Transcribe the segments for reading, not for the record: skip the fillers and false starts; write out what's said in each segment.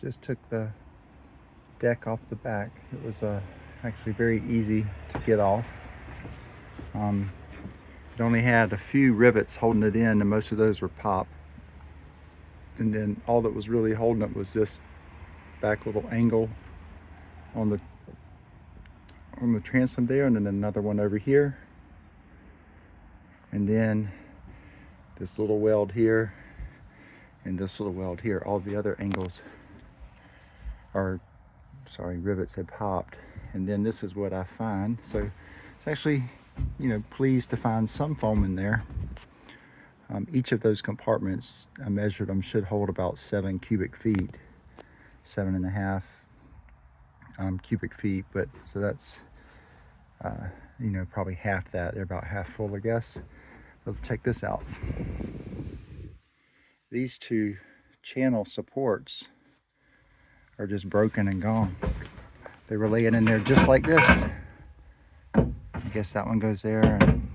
just took the deck off the back. It was actually very easy to get off. It only had a few rivets holding it in, and most of those were pop. And then all that was really holding it was this back little angle on the transom there, and then another one over here, and then this little weld here and this little weld here. All the other angles rivets had popped. And then this is what I find. So it's actually, pleased to find some foam in there. Each of those compartments, I measured them, should hold about 7 cubic feet, 7.5 cubic feet. But so that's probably half that. They're about half full, I guess. But check this out. These two channel supports are just broken and gone. They were laying in there just like this. I guess that one goes there, and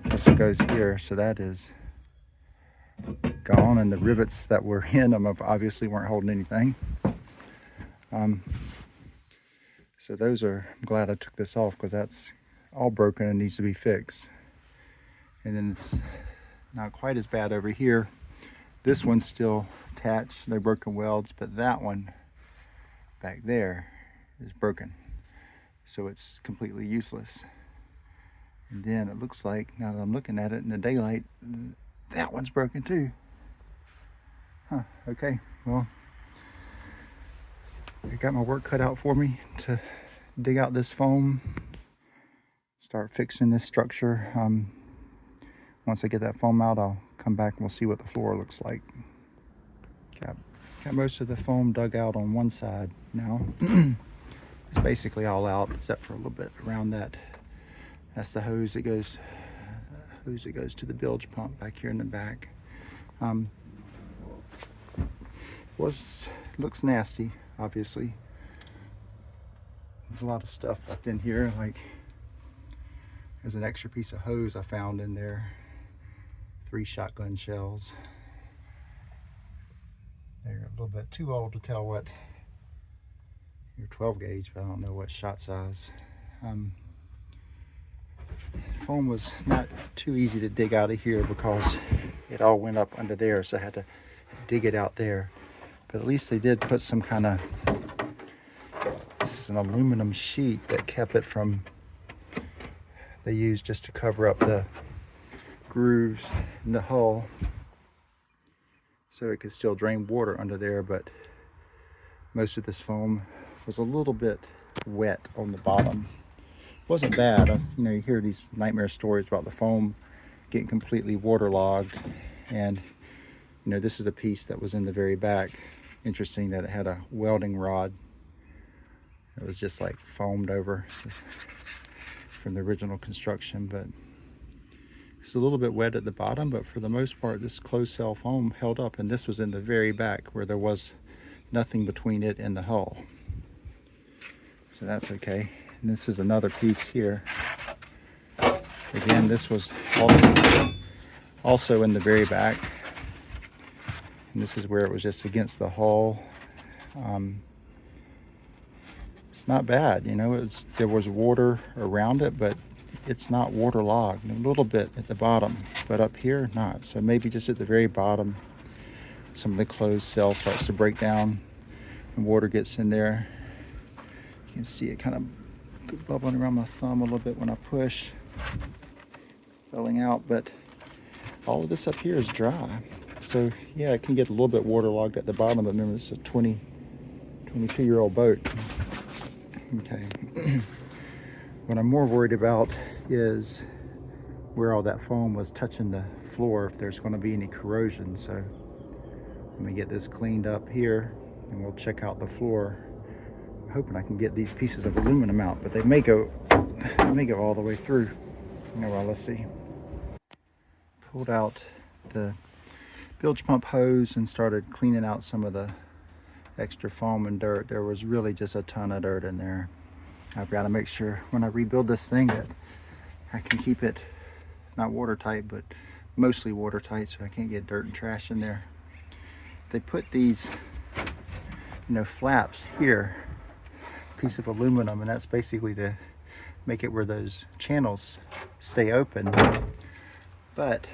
this one goes here. So that is gone, and the rivets that were in them obviously weren't holding anything. So those are, I'm glad I took this off, because that's all broken and needs to be fixed. And then it's not quite as bad over here. This one's still attached, no broken welds, but that one back there is broken. So it's completely useless. And then it looks like, now that I'm looking at it in the daylight, that one's broken too. Huh, okay, well, I got my work cut out for me to dig out this foam, start fixing this structure. Once I get that foam out, I'll come back and we'll see what the floor looks like. Got most of the foam dug out on one side now. It's basically all out except for a little bit around that. That's the hose that goes to the bilge pump back here in the back. Looks nasty, obviously. There's a lot of stuff left in here, like there's an extra piece of hose I found in there. 3 shotgun shells. They're a little bit too old to tell what your 12 gauge, but I don't know what shot size. Foam was not too easy to dig out of here because it all went up under there, so I had to dig it out there. But at least they did put some kind of, this is an aluminum sheet that kept it from, they used just to cover up the grooves in the hull so it could still drain water under there. But most of this foam was a little bit wet on the bottom. It wasn't bad. You hear these nightmare stories about the foam getting completely waterlogged, and this is a piece that was in the very back. Interesting that it had a welding rod. It was just like foamed over from the original construction, but it's a little bit wet at the bottom, but for the most part this closed cell foam held up, and this was in the very back where there was nothing between it and the hull. So that's okay. And this is another piece here. Again, this was also in the very back. And this is where it was just against the hull. It's not bad, there was water around it, but it's not waterlogged. A little bit at the bottom, but up here, not. So maybe just at the very bottom, some of the closed cell starts to break down and water gets in there. You can see it kind of bubbling around my thumb a little bit when I push, spilling out, but all of this up here is dry. So yeah, it can get a little bit waterlogged at the bottom, but remember, this is a 22-year-old boat. Okay. What I'm more worried about is where all that foam was touching the floor, if there's going to be any corrosion. So let me get this cleaned up here and we'll check out the floor. I'm hoping I can get these pieces of aluminum out, but they may go all the way through. Well, let's see. Pulled out the bilge pump hose and started cleaning out some of the extra foam and dirt. There was really just a ton of dirt in there. I've got to make sure when I rebuild this thing that I can keep it not watertight, but mostly watertight, so I can't get dirt and trash in there. They put these flaps here, piece of aluminum, and that's basically to make it where those channels stay open. But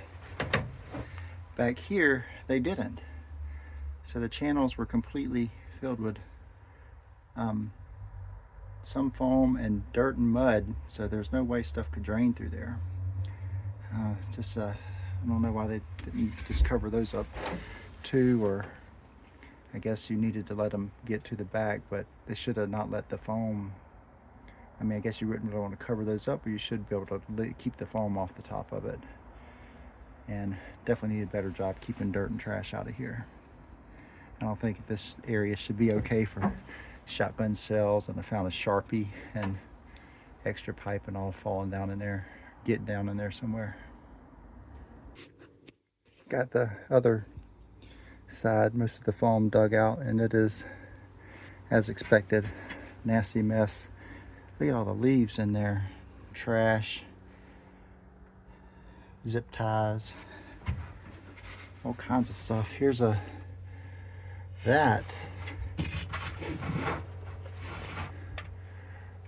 back here they didn't, so the channels were completely filled with some foam and dirt and mud, so there's no way stuff could drain through there. I don't know why they didn't just cover those up too, or I guess you needed to let them get to the back, but they should have not let the foam. I mean, I guess you wouldn't want to cover those up, but you should be able to keep the foam off the top of it. And definitely need a better job keeping dirt and trash out of here. I don't think this area should be okay for shotgun shells, and I found a Sharpie and extra pipe and all falling down in there, getting down in there somewhere. Got the other side, most of the foam dug out, and it is as expected, nasty mess. Look at all the leaves in there, trash, zip ties, all kinds of stuff. Here's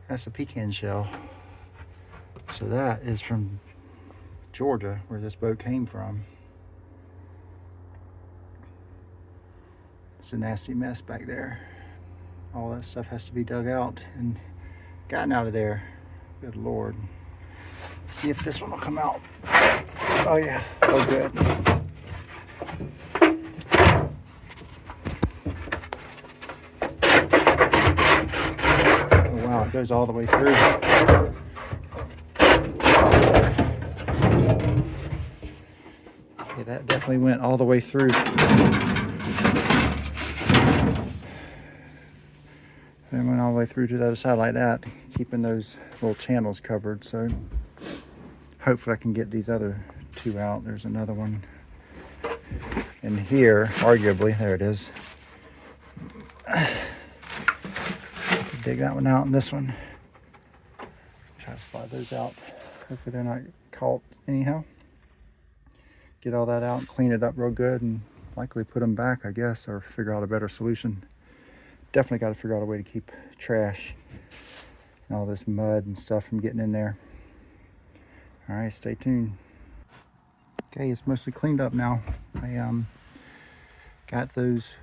that's a pecan shell. So that is from Georgia, where this boat came from. It's a nasty mess back there. All that stuff has to be dug out and gotten out of there. Good Lord. See if this one will come out. Oh yeah, oh good. Oh wow, it goes all the way through. Okay, that definitely went all the way through. And went all the way through to the other side like that, keeping those little channels covered. So hopefully I can get these other two out. There's another one in here, arguably. There it is. Dig that one out and this one. Try to slide those out. Hopefully they're not caught anyhow. Get all that out and clean it up real good and likely put them back, I guess, or figure out a better solution. Definitely got to figure out a way to keep trash and all this mud and stuff from getting in there. All right, stay tuned. Okay, it's mostly cleaned up now. I got those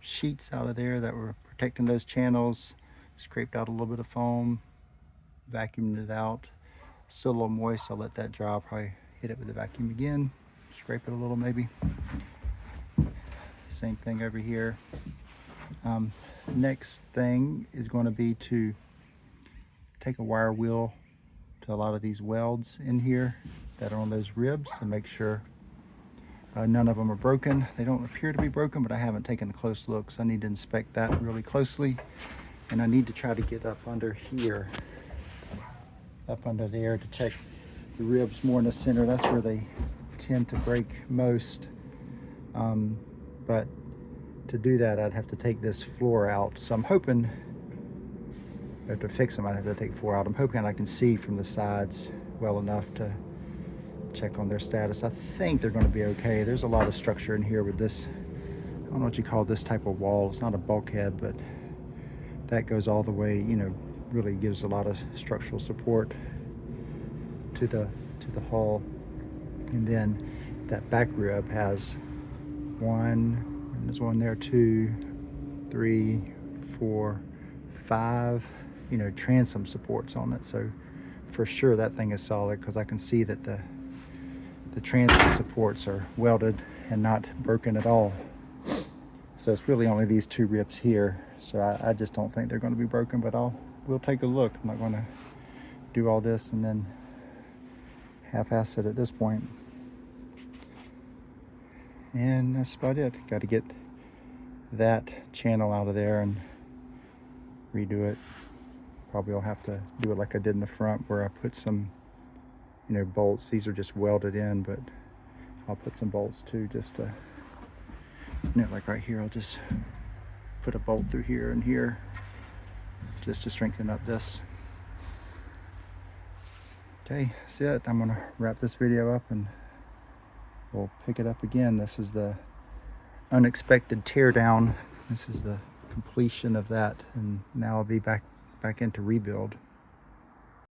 sheets out of there that were protecting those channels, scraped out a little bit of foam, vacuumed it out. Still a little moist, I'll let that dry. I'll probably hit it with the vacuum again, scrape it a little maybe. Same thing over here. Next thing is going to be to take a wire wheel to a lot of these welds in here that are on those ribs and make sure none of them are broken. They don't appear to be broken, but I haven't taken a close look, so I need to inspect that really closely. And I need to try to get up under here, up under there, to check the ribs more in the center. That's where they tend to break most. But to do that, I'd have to take this floor out. So I'm hoping, or to fix them, I'd have to take 4 out. I'm hoping I can see from the sides well enough to check on their status. I think they're going to be okay. There's a lot of structure in here with this, I don't know what you call this type of wall. It's not a bulkhead, but that goes all the way, really gives a lot of structural support to the hull. And then that back rib has there's one there, 2, 3, 4, 5, transom supports on it. So for sure that thing is solid, because I can see that the transom supports are welded and not broken at all. So it's really only these 2 ribs here. So I just don't think they're going to be broken, but we'll take a look. I'm not going to do all this and then half-ass it at this point. And that's about it. Got to get that channel out of there and redo it. Probably I'll have to do it like I did in the front, where I put some, bolts. These are just welded in, but I'll put some bolts too, just to, like right here, I'll just put a bolt through here and here, just to strengthen up this. Okay, that's it. I'm gonna wrap this video up and we'll pick it up again. This is the unexpected teardown. This is the completion of that, and now I'll be back into rebuild.